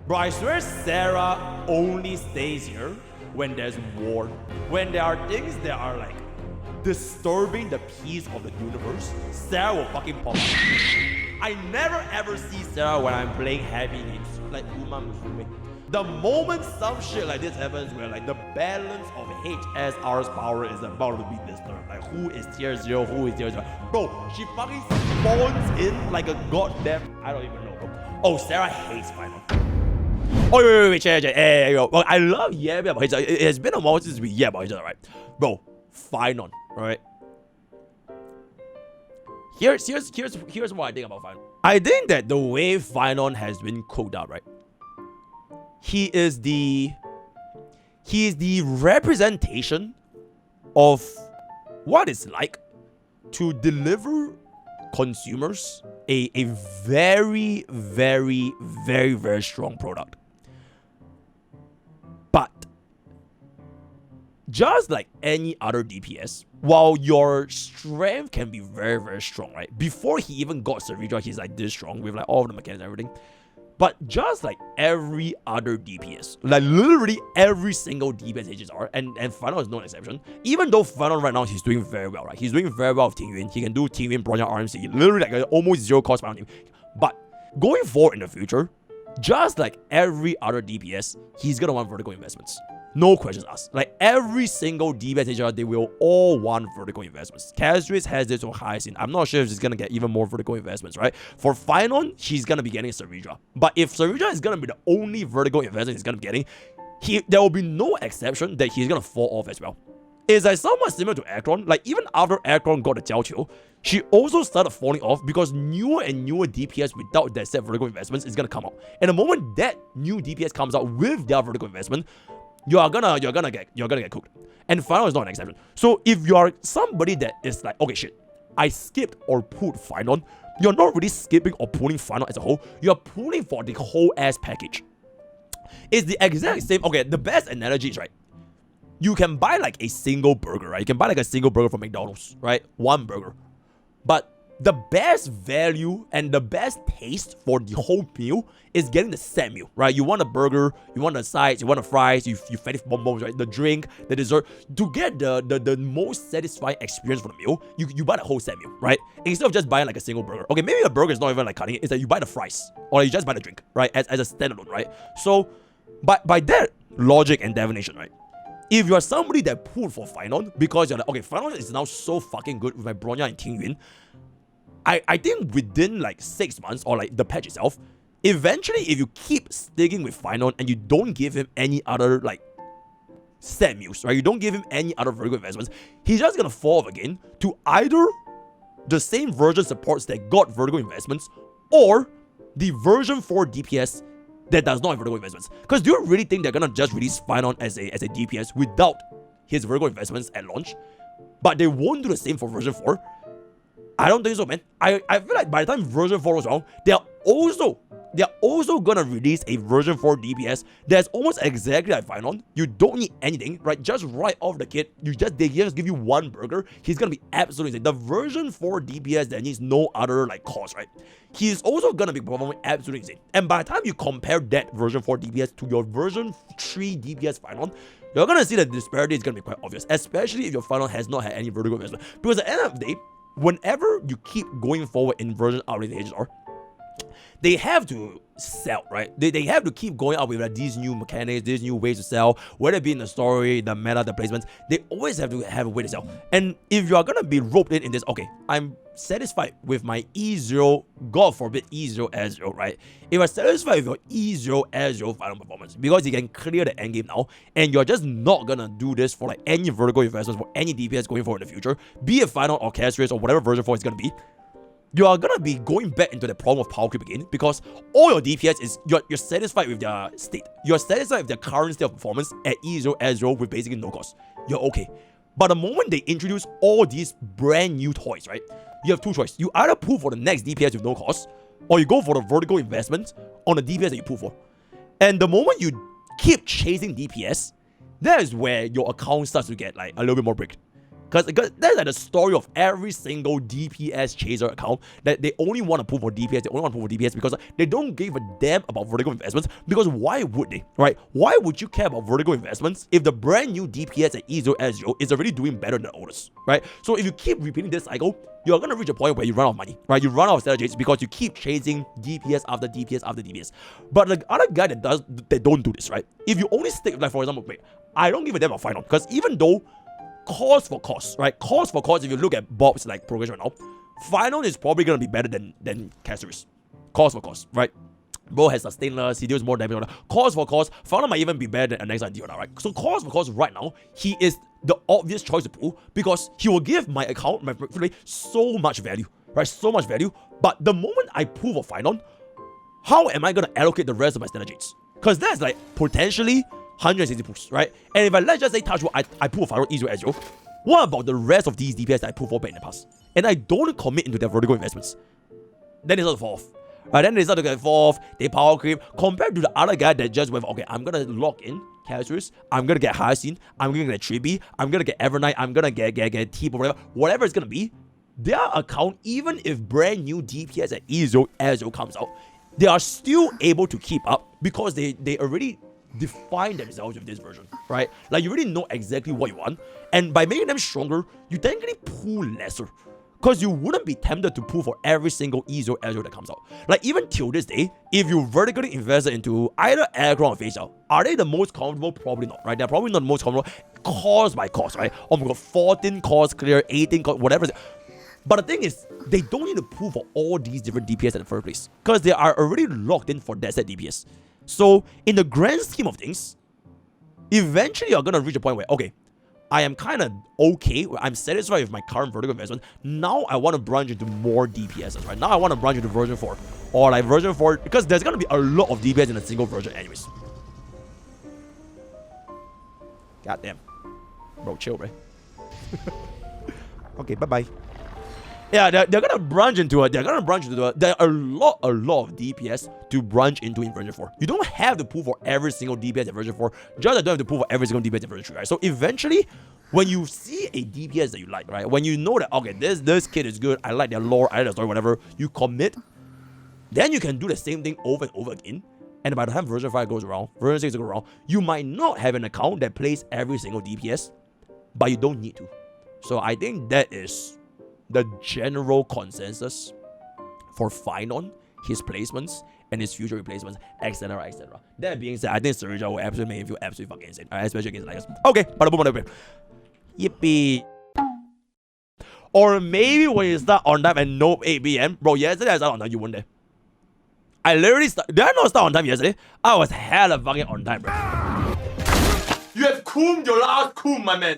Bro, I swear Sarah only stays here when there's war. When there are things that are like disturbing the peace of the universe, Sarah will fucking pop up. I never ever see Sarah when I'm playing heavy games, like Uma Musume. The moment some shit like this happens where like the balance of HSR's power is about to be disturbed, like who is tier 0, who is tier 0. Bro, she fucking spawns in like a goddamn, I don't even know, bro. Oh, Sarah hates Phainon. Oh, wait, chill. Well, I love yapping about each other. It has been a while since we yap about each other, right? Bro, Phainon, right? Here's what I think about Phainon. I think that the way Phainon has been cooked up, right? He is the representation of what it's like to deliver consumers a very, very, very, very strong product. But just like any other DPS, while your strength can be very, very strong, right? Before he even got Savridra, he's like this strong with like all of the mechanics and everything. But just like every other DPS, like literally every single DPS HSR, and Phainon is no exception. Even though Phainon right now, he's doing very well, right? He's doing very well with Ting Yun. He can do Ting Yun, Bronya, RMC, literally like almost zero cost Phainon team. But going forward in the future, just like every other DPS, he's gonna want vertical investments. No questions asked. Like every single DPS HSR, they will all want vertical investments. Castris has this on Hyacinth. I'm not sure if she's gonna get even more vertical investments, right? For Phainon, she's gonna be getting Savridra. But if Savridra is gonna be the only vertical investment he's gonna be getting, there will be no exception that he's gonna fall off as well. It's like somewhat similar to Akron. Like even after Akron got the Jiaoqiu, she also started falling off because newer and newer DPS without that set vertical investments is gonna come out. And the moment that new DPS comes out with their vertical investment, you're gonna get cooked. And Phainon is not an exception. So if you are somebody that is like, okay, shit, I skipped or pulled Phainon, you're not really skipping or pulling Phainon as a whole. You're pulling for the whole ass package. It's the exact same. Okay, the best analogy is, right, you can buy like a single burger, right? You can buy like a single burger from McDonald's, right? One burger. But the best value and the best taste for the whole meal is getting the set meal, right? You want a burger, you want the sides, you want the fries, you fatty bonbons, right? The drink, the dessert. To get the most satisfying experience for the meal, you buy the whole set meal, right? Instead of just buying like a single burger. Okay, maybe a burger is not even like cutting it. It's like you buy the fries or you just buy the drink, right? As a standalone, right? So by that logic and definition, right? If you're somebody that pulled for Phainon because you're like, okay, Phainon is now so fucking good with my Bronya and Ting Yun, I think within like 6 months or like the patch itself, eventually if you keep sticking with Phainon and you don't give him any other like set meals, right? You don't give him any other vertical investments, he's just gonna fall off again to either the same version supports that got vertical investments or the version 4 DPS that does not have vertical investments. Because do you really think they're gonna just release Phainon as a DPS without his vertical investments at launch? But they won't do the same for version 4? I don't think so, man. I feel like by the time version 4 was around, they're also gonna release a version 4 DPS that's almost exactly like Phainon. You don't need anything, right? Just right off the kit, they just give you one burger. He's gonna be absolutely insane. The version 4 DPS that needs no other like cost, right? He's also gonna be performing absolutely insane. And by the time you compare that version 4 DPS to your version 3 DPS Phainon, you're gonna see that the disparity is gonna be quite obvious, especially if your Phainon has not had any vertical investment. Because at the end of the day, whenever you keep going forward in version updates in HSR, they have to sell, right? They have to keep going up with like, these new mechanics, these new ways to sell, whether it be in the story, the meta, the placements. They always have to have a way to sell. And if you are gonna be roped in this, okay, I'm satisfied with my E0, God forbid E0 S0, right? If you're satisfied with your E0 S0 Phainon performance, because you can clear the end game now, and you're just not gonna do this for like any vertical investments for any DPS going forward in the future, be it Phainon or Castris or whatever version 4 it's gonna be, you are gonna be going back into the problem of power creep again, because all your DPS is you're satisfied with their state. You're satisfied with their current state of performance at E0 S0 with basically no cost. You're okay. But the moment they introduce all these brand new toys, right? You have two choices. You either pull for the next DPS with no cost, or you go for the vertical investment on the DPS that you pull for. And the moment you keep chasing DPS, that is where your account starts to get like a little bit more bricked. Because that's like the story of every single DPS chaser account, that they only want to pull for DPS, they only want to pull for DPS because they don't give a damn about vertical investments. Because why would they, right? Why would you care about vertical investments if the brand new DPS at E0 S0 is already doing better than others, right? So if you keep repeating this cycle, you're going to reach a point where you run out of money, right? You run out of strategies because you keep chasing DPS after DPS after DPS. But the other guy that don't do this, right? If you only stick, like for example, wait, I don't give a damn about Phainon, because even though cost for cost, right? Cost for cost, if you look at Bob's like progression right now, Phainon is probably gonna be better than Caceres. Cost for cost, right? Bro has sustainless, he deals more damage on that. Cost for cost, Phainon might even be better than an next idea, right? So cost for cost right now, he is the obvious choice to pull because he will give my account, my play, so much value, right? So much value. But the moment I pull for Phainon, how am I gonna allocate the rest of my strategies? Because that's like potentially 160 pulls, right? And if let's just say touch what I pull for Phainon E0 S0, what about the rest of these DPS that I pull for back in the past? And I don't commit into their vertical investments. Then it's not fall off. Right, then they start to get off, they power creep, compared to the other guy that just went, okay, I'm gonna lock in Caceres, I'm gonna get Hyacinth, I'm gonna get Triby, I'm gonna get Evernight, I'm gonna get Teep or whatever it's gonna be. Their account, even if brand new DPS at E0 S0 comes out, they are still able to keep up because they already define themselves with this version, right? Like you already know exactly what you want, and by making them stronger, you technically pull lesser. Because you wouldn't be tempted to pull for every single E0 S0 that comes out. Like even till this day, if you vertically invested into either Aggron or Phainon, are they the most comfortable? Probably not, right? They're probably not the most comfortable cost by cost, right? Oh my god, 14 cost clear, 18 cost, whatever. But the thing is, they don't need to pull for all these different DPS in the first place. Because they are already locked in for that set DPS. So in the grand scheme of things, eventually you're going to reach a point where, okay, I am kind of okay. I'm satisfied with my current vertical investment. Now I want to branch into more DPSs, right? Now I want to branch into version 4. Or like version 4, because there's going to be a lot of DPS in a single version anyways. God damn. Bro, chill, bro. Okay, bye-bye. Yeah, they're gonna branch into it. There are a lot of DPS to branch into in version 4. You don't have to pull for every single DPS in version 4. Just like you don't have to pull for every single DPS in version 3, right? So eventually, when you see a DPS that you like, right? When you know that, okay, this kid is good, I like their lore, I like their story, whatever, you commit, then you can do the same thing over and over again. And by the time version 5 goes around, version 6 goes around, you might not have an account that plays every single DPS, but you don't need to. So I think that is the general consensus for Phainon, his placements, and his future replacements, etc., etc. That being said, I think Serija will absolutely make him feel absolutely fucking insane, especially against Lycus. Okay, but boom. Yippee. Or maybe when you start on time and no 8 p.m. Bro, yesterday I started on time, you weren't there. I literally did I not start on time yesterday? I was hella fucking on time, bro. You have cooled your last cool, my man.